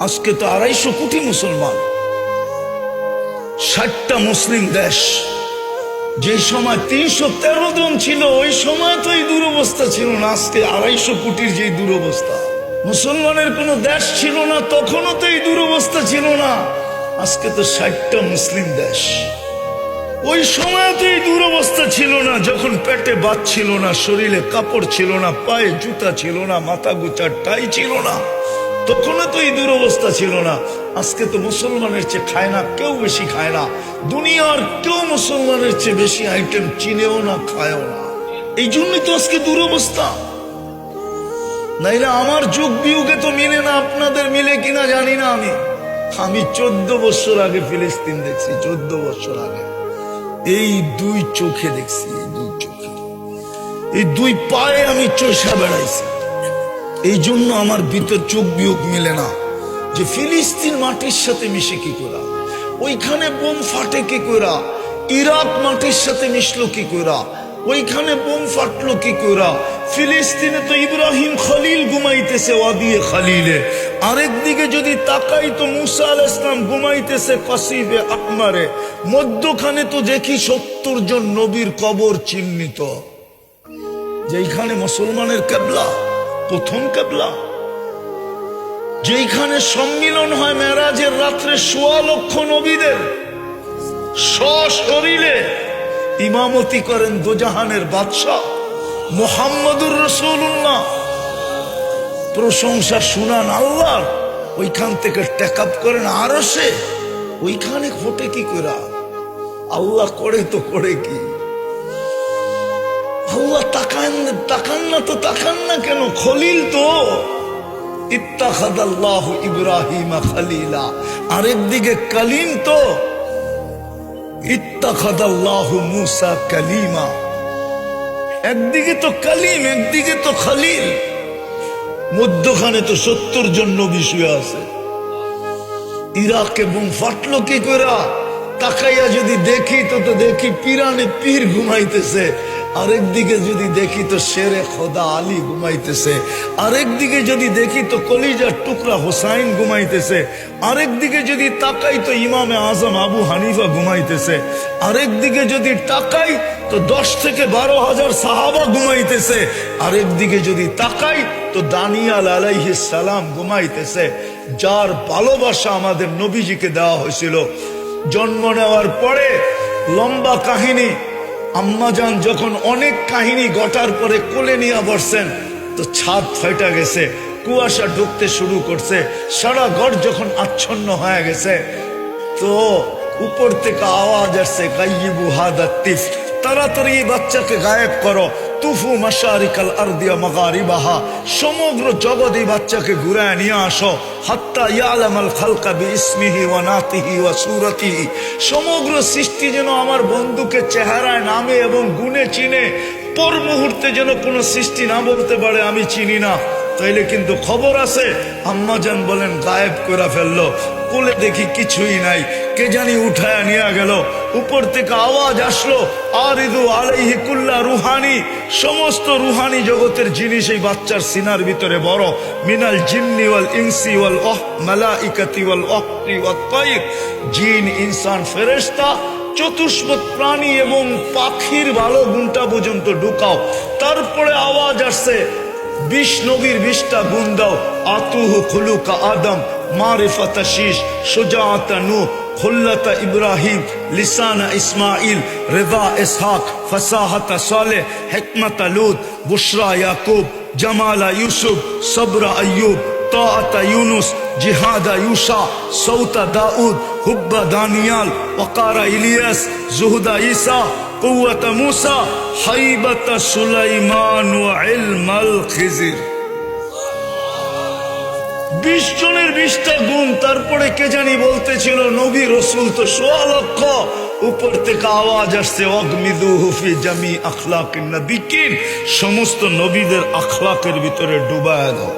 আজকে তো 250 কোটি মুসলমান, 60টা মুসলিম দেশ। যে সময় 313 জন ছিল ওই সময় তো এই দুরবস্থা ছিল না। আজকে 250 কোটির যে দুরবস্থা, মুসলমানের কোন দেশ ছিল না তখনও তো এই দুরবস্থা ছিল না। আজকে তো 60টা মুসলিম দেশ। ওই সময় তো এই দুরবস্থা ছিল না, যখন পেটে ভাত ছিল না, শরীরে কাপড় ছিল না, পায়ে জুতা ছিল না, মাথা গোছার টাই ছিল না, তখনও তো এই দুরবস্থা ছিল না। আজকে তো মুসলমানের চেয়ে খায় না কেউ, বেশি খায় না। দুনিয়ার কেউ মুসলমানের চেয়ে বেশি আইটেম চিনেও না, খায়ও না। এই জন্যই তো আজকে দুরবস্থা। নাইলে আমার যুগ বিয়োগে তো মিলে না। আপনাদের মিলে কিনা জানি না। আমি 14 বছর আগে ফিলিস্তিন দেখছি, 14 বছর আগে। এই 2 চোখে দেখছি, এই 2 চোখে, এই 2 পায়ে আমি চষা বেড়াইছি। এই জন্য আমার ভিতর চোখ বিয়োগ মিলে না যে ফিলিস্তিন মাটির সাথে মিশে কি করা, ওইখানে বোম ফাটে কি করা, ইরাক মাটির সাথে মিশলো কি করা, ওইখানে বোম ফাটলো কি করা। ফিলিস্তিনে তো ইব্রাহিম খলিল ঘুমাইতেছে ওয়াদিয়ে খলিলে, আরেকদিকে যদি তাকাই তো মুসা আলাইহিস সালাম ঘুমাইতেছে কাসিবে আহমারে। মধ্যখানে তো দেখি 70 জন নবীর কবর চিহ্নিত, যেখানে মুসলমানের কিবলা, প্রথম কিবলা, যেখানে সম্মিলন হয় মেরাজের রাত্রে 1.25 লক্ষ নবীদের, সশরীরে ইমামতি করেন দোজাহানের বাদশাহ মুহাম্মদুর রাসূলুল্লাহ। প্রশংসা শুনান আল্লাহর, ওইখান থেকে টেক আপ করেন আরশে। ওইখানে ঘটে কি করা? আল্লাহ করে তো করে কি? আল্লাহ তাকান না তো তাকান না কেন? খলিল তো ইত্তাখাযাল্লাহু ইব্রাহিমা খলিলা, আরেকদিকে কালিম তো ইত্তাখাযাল্লাহু মুসা কালিমা। একদিকে তো কালিম, একদিকে তো খলিল, মধ্যখানে তো 70 জন নবী শুয়ে আছে। ইরাকে বোম ফাটলো কি করে? তাকাইয়া যদি দেখি তো দেখি পিরানে পীর ঘুমাইতেছে, আরেকদিকে যদি দেখি তো শেরে খোদা আলী ঘুমাইতেছে, আরেকদিকে যদি দেখি তো কলিজার টুকরা হোসাইন ঘুমাইতেছে, আরেকদিকে যদি তাকাই তো ইমামে আজম আবু হানিফা ঘুমাইতেছে, আরেকদিকে যদি তাকাই তো 10 থেকে 12 হাজার সাহাবা ঘুমাইতেছে, আরেকদিকে যদি তাকাই তো দানিয়াল আলাইহিস সালাম ঘুমাইতেছে, যার ভালোবাসা আমাদের নবীজিকে দেওয়া হয়েছিল। জন্ম নেওয়ার পরে লম্বা কাহিনী, আম্মাজান যখন অনেক কাহিনী ঘটার পরে কোলে নিয়ে বসছেন তো ছাদ ফাইটা গেছে, কুয়াশা ঢুকতে শুরু করছে, সারা ঘর যখন আচ্ছন্ন হয়ে গেছে তো উপর থেকে আওয়াজ আসছে, গাইয়িবু হাদা তিফ, তাড়াতাড়ি বাচ্চাকে গায়েব করো। তুফু মাশারিকাল আরদিয়া মাগারিবাহা, সমগ্র জগৎ এই বাচ্চাকে ঘুরায় নিয়ে আসো। হাত্তা ইয়ালামাল খালকা বিইসমিহি ওয়া নাতিহি ওয়া সূরাতিহি, সমগ্র সৃষ্টি যেন আমার বন্ধুকে চেহারায়, নামে এবং গুণে চিনে। পর মুহূর্তে যেন কোনো সৃষ্টি না বলতে পারে আমি চিনি না, তাইলে কিন্তু খবর আছে। আম্মাজান বলেন গায়েব করে ফেললো। কোলে দেখি কিছুই নাই, কে জানি উঠায়া নিয়ে গেল। উপর থেকে আওয়াজ আসলো, আরিদু আলাইহি কুল্লা রুহানি, সমস্ত রুহানি জগতের জিনিস এই বাচ্চার সিনার ভিতরে বড়। মিনাল জিন্নি ওয়াল ইনসি ওয়াল মালাইকাতি ওয়াল ওয়াহতি ওয়াত তায়র, জিন, ইনসান, ফেরেশতা, চতুষ্পদ প্রাণী এবং পাখির ভালো গুণটা পর্যন্ত ঢুকাও। তারপরে আওয়াজ আসছে, 20 নবীর 20টা গুণ দাও। আতুহু খুলুকা আদম, মারিফাতা শীশ, সুজাআতা নূহ, খুল্লাতা ইব্রাহিম, লিসানা ইসমাইল, রিদা ইসহাক, ফাসাহাতা সালেহ, হিকমাতা লূত, বুশরা ইয়াকুব, জামালা ইউসুফ, সবরা আইয়ুব, তাআতা ইউনুস, জিহাদা ইউসা, সৌতা দাউদ, হুব্বা দানিয়াল, ওয়াকারা ইলিয়াস, জুহদা ঈসা, কুওয়াতা মুসা, হাইবাতা সুলাইমান ওয়া ইলমাল খিজির। 20 জনের 20টা গুণ। তারপরে কে জানি বলতেছিল নবী রসুল তো 1.25 লক্ষ। উপর থেকে আওয়াজ আসছে, অগমিদুহু ফি জামি আখলাকিন নবিয়িন, সমস্ত নবীদের আখলাকের ভিতরে ডুবায়া দাও।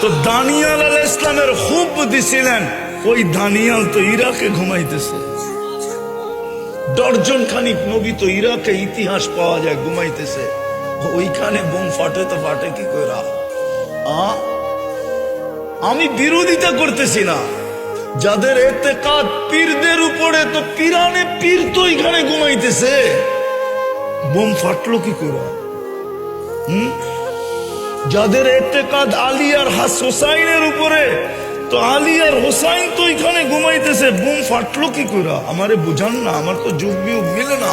তো দানিয়াল আলাইহিস সালামের খুব দিছিলেন, ওই দানিয়াল তো ইরাকে ঘুমাইতেছে। 10 জন খানিক নবী তো ইরাকে ইতিহাস পাওয়া যায় আমি বিরোধিতা করতেছি না, যাদের এতেকাদ পীরদের উপরে, তো পিরানে পীর তো এখানে ঘুমাইতেছে, বোম ফাটলো কি করে? যাদের এতেকাদ আলী আর হোসাইনের উপরে, তো আলী আর হোসাইন তো এখানে ঘুমাইতেছে, বোম ফাটলো কি করে? আমারে বুঝান না, আমার তো যুগ বিয়োগ মিলে না।